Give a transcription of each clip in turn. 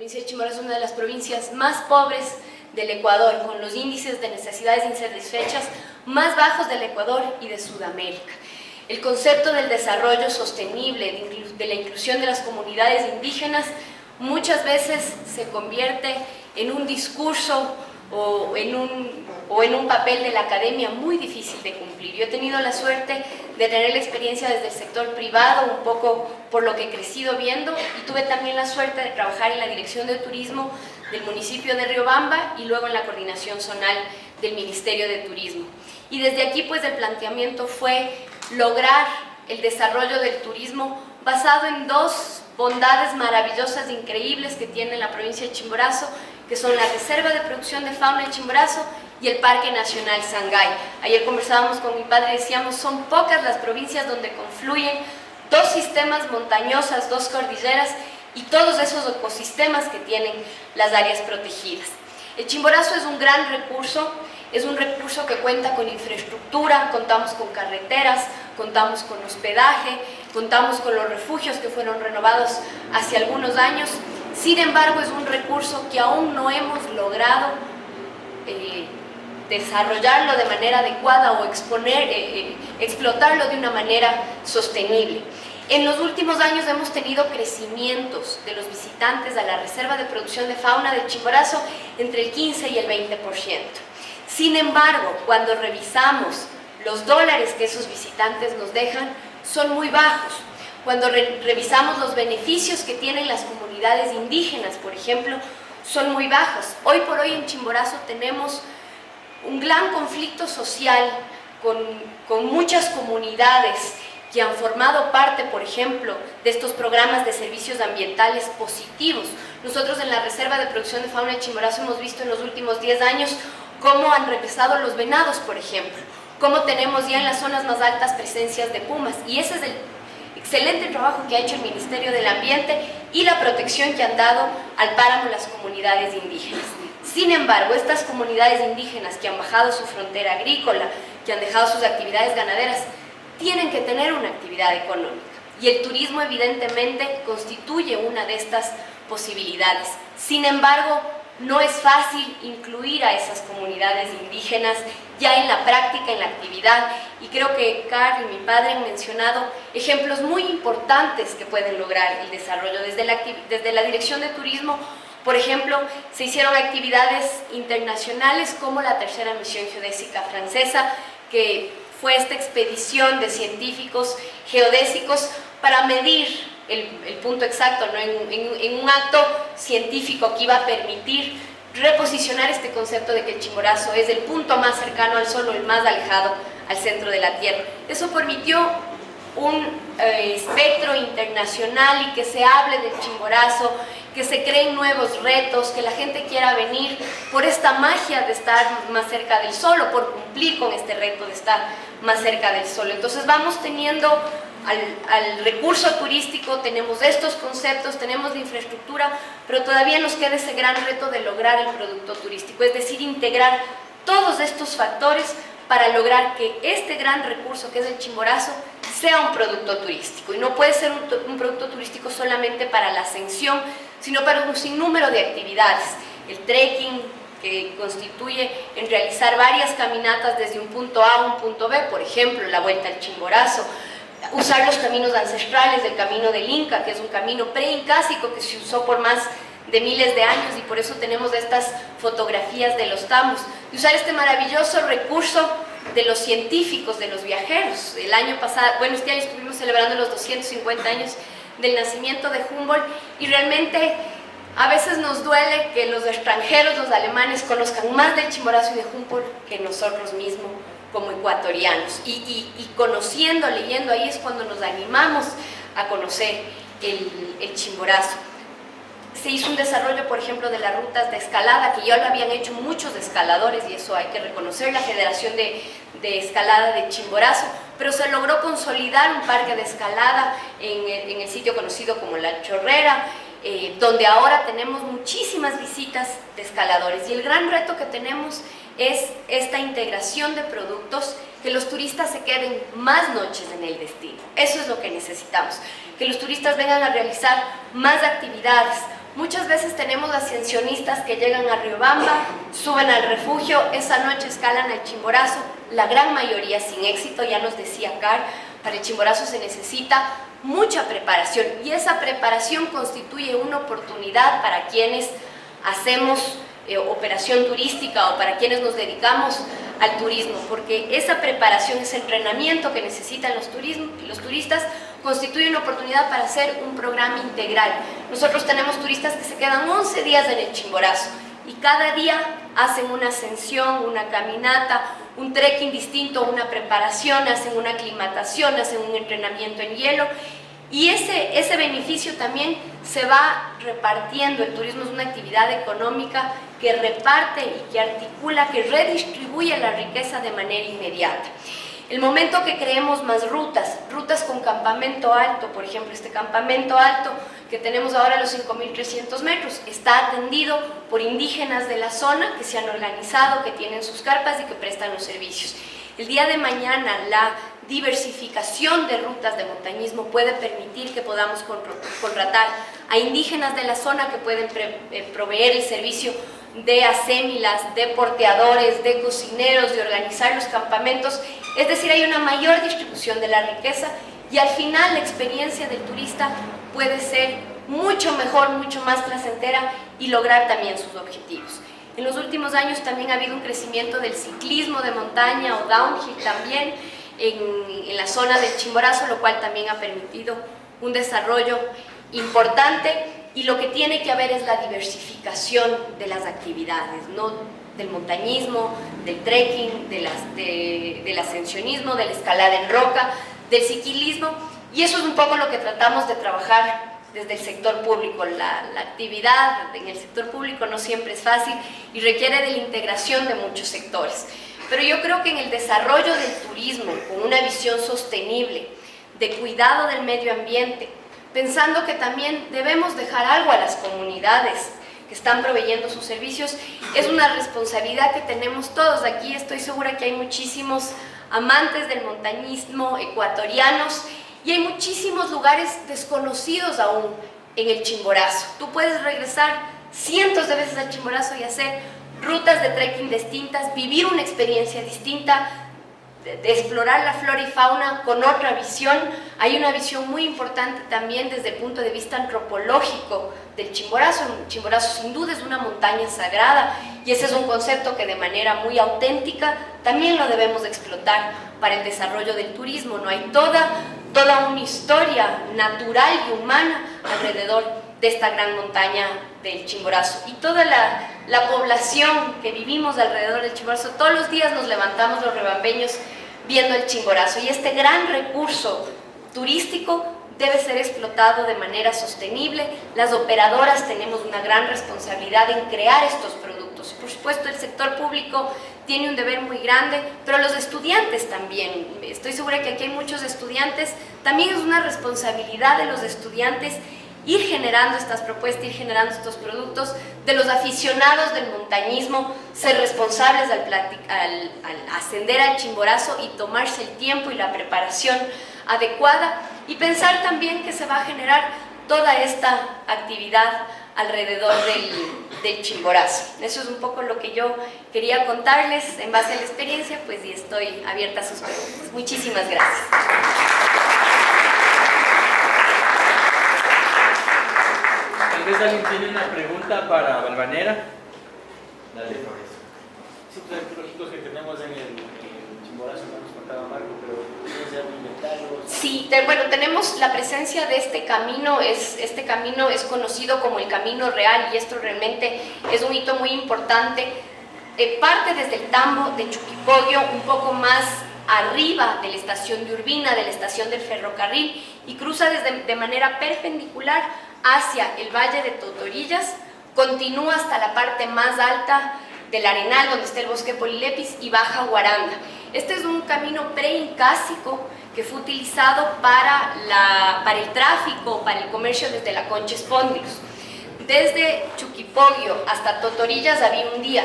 provincia de Chimborazo es una de las provincias más pobres del Ecuador, con los índices de necesidades insatisfechas más bajos del Ecuador y de Sudamérica. El concepto del desarrollo sostenible, de la inclusión de las comunidades indígenas, muchas veces se convierte en un discurso o en un papel de la academia muy difícil de cumplir. Yo he tenido la suerte de tener la experiencia desde el sector privado, un poco por lo que he crecido viendo, y tuve también la suerte de trabajar en la Dirección de Turismo del municipio de Riobamba y luego en la coordinación zonal del Ministerio de Turismo. Y desde aquí, pues, el planteamiento fue lograr el desarrollo del turismo basado en dos bondades maravillosas, increíbles que tiene la provincia de Chimborazo, que son la Reserva de Producción de Fauna de Chimborazo y el Parque Nacional Sangay. Ayer conversábamos con mi padre y decíamos, son pocas las provincias donde confluyen dos sistemas montañosas, dos cordilleras y todos esos ecosistemas que tienen las áreas protegidas. El Chimborazo es un gran recurso, es un recurso que cuenta con infraestructura, contamos con carreteras, contamos con hospedaje, contamos con los refugios que fueron renovados hace algunos años. Sin embargo, es un recurso que aún no hemos logrado desarrollarlo de manera adecuada o explotarlo de una manera sostenible. En los últimos años hemos tenido crecimientos de los visitantes a la Reserva de Producción de Fauna de Chimborazo entre el 15 y el 20%. Sin embargo, cuando revisamos los dólares que esos visitantes nos dejan, son muy bajos. Cuando revisamos los beneficios que tienen las comunidades indígenas, por ejemplo, son muy bajos. Hoy por hoy en Chimborazo tenemos un gran conflicto social con muchas comunidades que han formado parte, por ejemplo, de estos programas de servicios ambientales positivos. Nosotros en la Reserva de Producción de Fauna de Chimborazo hemos visto en los últimos 10 años cómo han regresado los venados, por ejemplo, cómo tenemos ya en las zonas más altas presencias de pumas, y ese es el excelente trabajo que ha hecho el Ministerio del Ambiente y la protección que han dado al páramo las comunidades indígenas. Sin embargo, estas comunidades indígenas que han bajado su frontera agrícola, que han dejado sus actividades ganaderas, tienen que tener una actividad económica, y el turismo evidentemente constituye una de estas posibilidades. Sin embargo, no es fácil incluir a esas comunidades indígenas ya en la práctica, en la actividad, y creo que Carl y mi padre han mencionado ejemplos muy importantes que pueden lograr el desarrollo. Desde la Dirección de Turismo, por ejemplo, se hicieron actividades internacionales como la tercera misión geodésica francesa, que fue esta expedición de científicos geodésicos para medir el punto exacto, ¿no? en un acto científico que iba a permitir reposicionar este concepto de que el Chimborazo es el punto más cercano al Sol o el más alejado al centro de la Tierra. Eso permitió un espectro internacional y que se hable del Chimborazo, que se creen nuevos retos, que la gente quiera venir por esta magia de estar más cerca del Sol o por cumplir con este reto de estar más cerca del Sol. Entonces vamos teniendo al recurso turístico, tenemos estos conceptos, tenemos la infraestructura, pero todavía nos queda ese gran reto de lograr el producto turístico, es decir, integrar todos estos factores para lograr que este gran recurso que es el Chimborazo sea un producto turístico. Y no puede ser un producto turístico solamente para la ascensión, sino para un sinnúmero de actividades. El trekking, que constituye en realizar varias caminatas desde un punto A a un punto B, por ejemplo, la Vuelta al Chimborazo, usar los caminos ancestrales del Camino del Inca, que es un camino preincásico que se usó por más de miles de años, y por eso tenemos estas fotografías de los tambos, y usar este maravilloso recurso de los científicos, de los viajeros. El año pasado, bueno, este año estuvimos celebrando los 250 años del nacimiento de Humboldt, y realmente a veces nos duele que los extranjeros, los alemanes, conozcan más del Chimborazo y de Humboldt que nosotros mismos como ecuatorianos, y conociendo, leyendo, ahí es cuando nos animamos a conocer el Chimborazo. Se hizo un desarrollo, por ejemplo, de las rutas de escalada, que ya lo habían hecho muchos escaladores, y eso hay que reconocer, la Federación de Escalada de Chimborazo, pero se logró consolidar un parque de escalada en el sitio conocido como La Chorrera, donde ahora tenemos muchísimas visitas de escaladores, y el gran reto que tenemos es esta integración de productos, que los turistas se queden más noches en el destino. Eso es lo que necesitamos, que los turistas vengan a realizar más actividades, Muchas veces tenemos ascensionistas que llegan a Riobamba, suben al refugio, esa noche escalan al Chimborazo, la gran mayoría sin éxito, ya nos decía Car, para el Chimborazo se necesita mucha preparación y esa preparación constituye una oportunidad para quienes hacemos operación turística o para quienes nos dedicamos al turismo, porque esa preparación, ese entrenamiento que necesitan los turistas constituye una oportunidad para hacer un programa integral. Nosotros tenemos turistas que se quedan 11 días en el Chimborazo y cada día hacen una ascensión, una caminata, un trekking distinto, una preparación, hacen una aclimatación, hacen un entrenamiento en hielo y ese beneficio también se va repartiendo. El turismo es una actividad económica que reparte y que articula, que redistribuye la riqueza de manera inmediata. El momento que creemos más rutas con campamento alto, por ejemplo, este campamento alto que tenemos ahora a los 5.300 metros, está atendido por indígenas de la zona que se han organizado, que tienen sus carpas y que prestan los servicios. El día de mañana la diversificación de rutas de montañismo puede permitir que podamos contratar a indígenas de la zona que pueden proveer el servicio de asémilas, de porteadores, de cocineros, de organizar los campamentos. Es decir, hay una mayor distribución de la riqueza y al final la experiencia del turista puede ser mucho mejor, mucho más placentera y lograr también sus objetivos. En los últimos años también ha habido un crecimiento del ciclismo de montaña o downhill también en la zona del Chimborazo, lo cual también ha permitido un desarrollo importante y lo que tiene que haber es la diversificación de las actividades, ¿no? Del montañismo, del trekking, del ascensionismo, de la escalada en roca, del ciclismo y eso es un poco lo que tratamos de trabajar desde el sector público. La actividad en el sector público no siempre es fácil y requiere de la integración de muchos sectores. Pero yo creo que en el desarrollo del turismo, con una visión sostenible, de cuidado del medio ambiente, pensando que también debemos dejar algo a las comunidades que están proveyendo sus servicios, es una responsabilidad que tenemos todos. Aquí estoy segura que hay muchísimos amantes del montañismo ecuatorianos y hay muchísimos lugares desconocidos aún en el Chimborazo. Tú puedes regresar cientos de veces al Chimborazo y hacer rutas de trekking distintas, vivir una experiencia distinta, de explorar la flora y fauna con otra visión. Hay una visión muy importante también desde el punto de vista antropológico del Chimborazo. El Chimborazo sin duda es una montaña sagrada y ese es un concepto que de manera muy auténtica también lo debemos explotar para el desarrollo del turismo, ¿no? Hay toda una historia natural y humana alrededor de esta gran montaña del Chimborazo y toda la población que vivimos alrededor del Chimborazo. Todos los días nos levantamos los riobambeños viendo el Chimborazo y este gran recurso turístico debe ser explotado de manera sostenible. Las operadoras tenemos una gran responsabilidad en crear estos productos. Por supuesto, el sector público tiene un deber muy grande, pero los estudiantes también. Estoy segura que aquí hay muchos estudiantes. También es una responsabilidad de los estudiantes ir generando estas propuestas, ir generando estos productos, de los aficionados del montañismo, ser responsables al ascender al Chimborazo y tomarse el tiempo y la preparación adecuada y pensar también que se va a generar toda esta actividad alrededor del Chimborazo. Eso es un poco lo que yo quería contarles en base a la experiencia, pues y estoy abierta a sus preguntas. Muchísimas gracias. Tal vez alguien tiene una pregunta para Valvanera. Dale, Flores. Ciclos arqueológicos que tenemos en el Chimborazo, no nos contaba Marco, pero ¿tienes algo inventario? Sí, bueno, tenemos la presencia de este camino es conocido como el Camino Real y esto realmente es un hito muy importante. Parte desde el tambo de Chuquipoyo, un poco más arriba de la estación de Urbina, de la estación del ferrocarril y cruza de manera perpendicular hacia el Valle de Totorillas, continúa hasta la parte más alta del Arenal, donde está el bosque Polilepis, y baja a Guaranda. Este es un camino preincásico que fue utilizado para el tráfico, para el comercio desde la Concha Espóndilos. Desde Chuquipoyo hasta Totorillas había un día,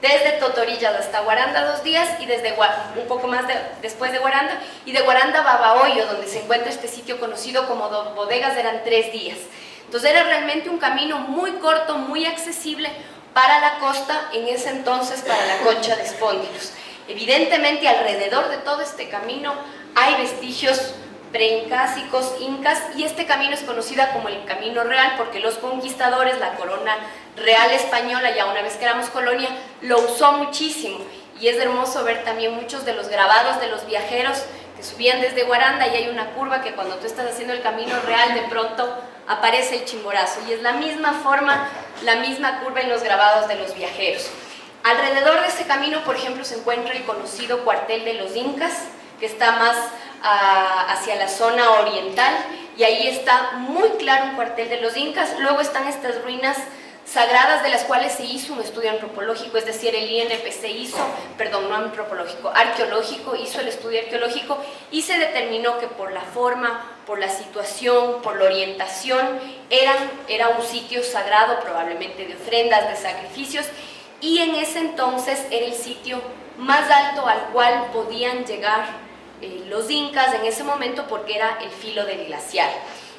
desde Totorillas hasta Guaranda 2 días y desde un poco más después de Guaranda, y de Guaranda a Babahoyo, donde se encuentra este sitio conocido como Bodegas, eran 3 días. Entonces era realmente un camino muy corto, muy accesible para la costa, en ese entonces para la Concha de Espóndilos. Evidentemente alrededor de todo este camino hay vestigios preincásicos, incas, y este camino es conocida como el Camino Real porque los conquistadores, la corona real española, ya una vez que éramos colonia, lo usó muchísimo. Y es hermoso ver también muchos de los grabados de los viajeros que subían desde Guaranda, y hay una curva que cuando tú estás haciendo el Camino Real de pronto aparece el Chimborazo, y es la misma forma, la misma curva en los grabados de los viajeros. Alrededor de ese camino, por ejemplo, se encuentra el conocido cuartel de los Incas, que está más hacia la zona oriental, y ahí está muy claro un cuartel de los Incas. Luego están estas ruinas sagradas de las cuales se hizo un estudio antropológico, es decir, el INPC hizo, perdón, no antropológico, arqueológico, hizo el estudio arqueológico y se determinó que por la forma, por la situación, por la orientación, era un sitio sagrado, probablemente de ofrendas, de sacrificios, y en ese entonces era el sitio más alto al cual podían llegar los incas en ese momento, porque era el filo del glaciar.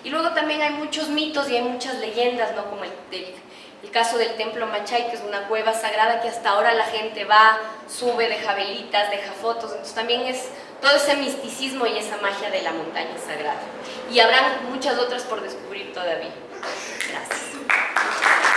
Y luego también hay muchos mitos y hay muchas leyendas, ¿no? Como el caso del Templo Machay, que es una cueva sagrada que hasta ahora la gente va, sube, deja velitas, deja fotos. Entonces también es todo ese misticismo y esa magia de la montaña sagrada. Y habrán muchas otras por descubrir todavía. Gracias.